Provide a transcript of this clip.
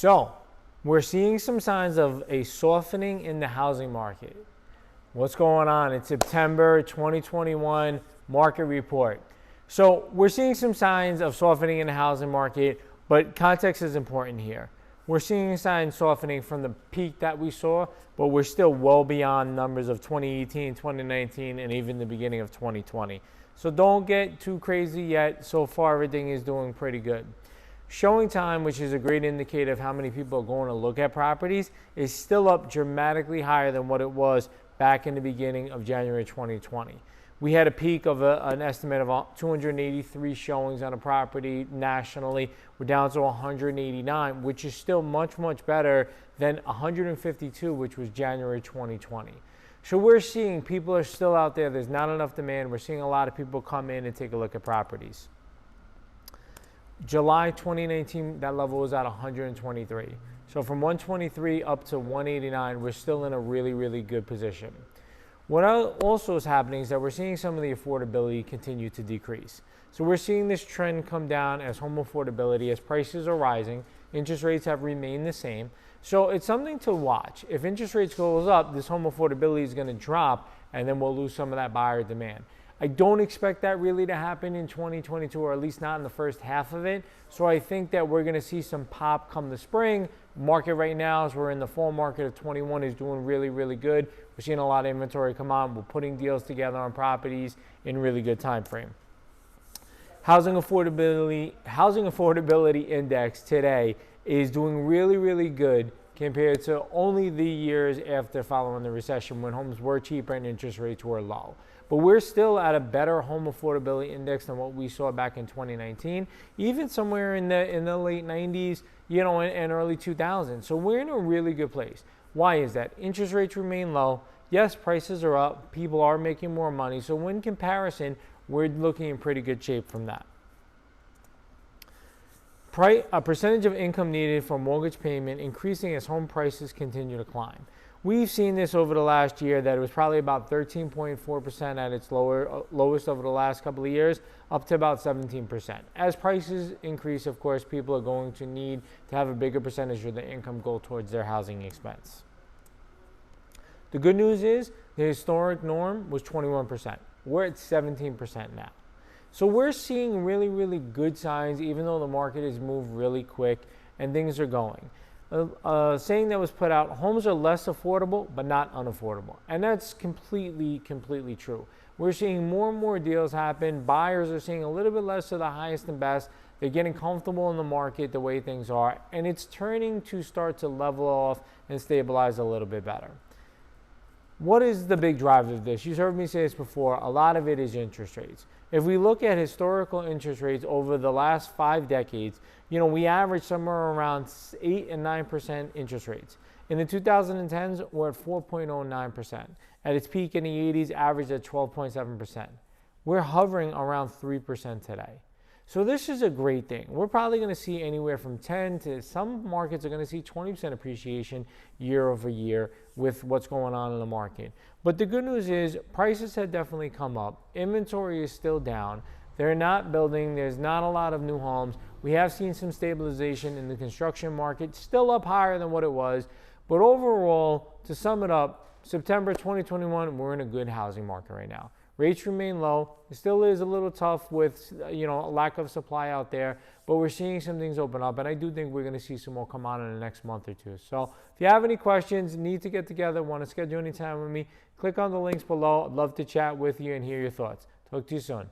So we're seeing some signs of a softening in the housing market. What's going on? It's September 2021 market report. So we're seeing some signs of softening in the housing market, but context is important here. We're seeing signs softening from the peak that we saw, but we're still well beyond numbers of 2018, 2019, and even the beginning of 2020. So don't get too crazy yet. So far, everything is doing pretty good. Showing time, which is a great indicator of how many people are going to look at properties, is still up dramatically higher than what it was back in the beginning of January 2020. We had a peak of an estimate of 283 showings on a property nationally. We're down to 189, which is still much, much better than 152, which was January 2020. So we're seeing people are still out there. There's not enough demand. We're seeing a lot of people come in and take a look at properties. July 2019, that level was at 123. So from 123 up to 189, we're still in a really, really good position. What also is happening is that we're seeing some of the affordability continue to decrease. So we're seeing this trend come down as home affordability, as prices are rising, interest rates have remained the same. So it's something to watch. If interest rates goes up, this home affordability is going to drop, and then we'll lose some of that buyer demand. I don't expect that really to happen in 2022, or at least not in the first half of it. So I think that we're going to see some pop come the spring. Market right now, as we're in the fall market of 21, is doing really, really good. We're seeing a lot of inventory come on. We're putting deals together on properties in really good time frame. Housing affordability index today is doing really, really good compared to only the years after following the recession when homes were cheaper and interest rates were low. But we're still at a better home affordability index than what we saw back in 2019, even somewhere in the late 90s, and early 2000s. So we're in a really good place. Why is that? Interest rates remain low. Yes, prices are up. People are making more money. So in comparison, we're looking in pretty good shape from that. A percentage of income needed for mortgage payment increasing as home prices continue to climb. We've seen this over the last year that it was probably about 13.4% at its lowest over the last couple of years, up to about 17%. As prices increase, of course, people are going to need to have a bigger percentage of their income go towards their housing expense. The good news is the historic norm was 21%. We're at 17% now. So we're seeing really, really good signs, even though the market has moved really quick and things are going. A saying that was put out, homes are less affordable, but not unaffordable. And that's completely, completely true. We're seeing more and more deals happen. Buyers are seeing a little bit less of the highest and best. They're getting comfortable in the market the way things are. And it's turning to start to level off and stabilize a little bit better. What is the big driver of this? You've heard me say this before. A lot of it is interest rates. If we look at historical interest rates over the last 5 decades, we average somewhere around 8 and 9% interest rates. In the 2010s, we're at 4.09%. At its peak in the 80s, averaged at 12.7%. We're hovering around 3% today. So this is a great thing. We're probably going to see anywhere from 10 to some markets are going to see 20% appreciation year over year with what's going on in the market. But the good news is prices have definitely come up. Inventory is still down. They're not building. There's not a lot of new homes. We have seen some stabilization in the construction market, still up higher than what it was. But overall, to sum it up, September 2021, we're in a good housing market right now. Rates remain low. It still is a little tough with a lack of supply out there, but we're seeing some things open up, and I do think we're going to see some more come on in the next month or two. So if you have any questions, need to get together, want to schedule any time with me, click on the links below. I'd love to chat with you and hear your thoughts. Talk to you soon.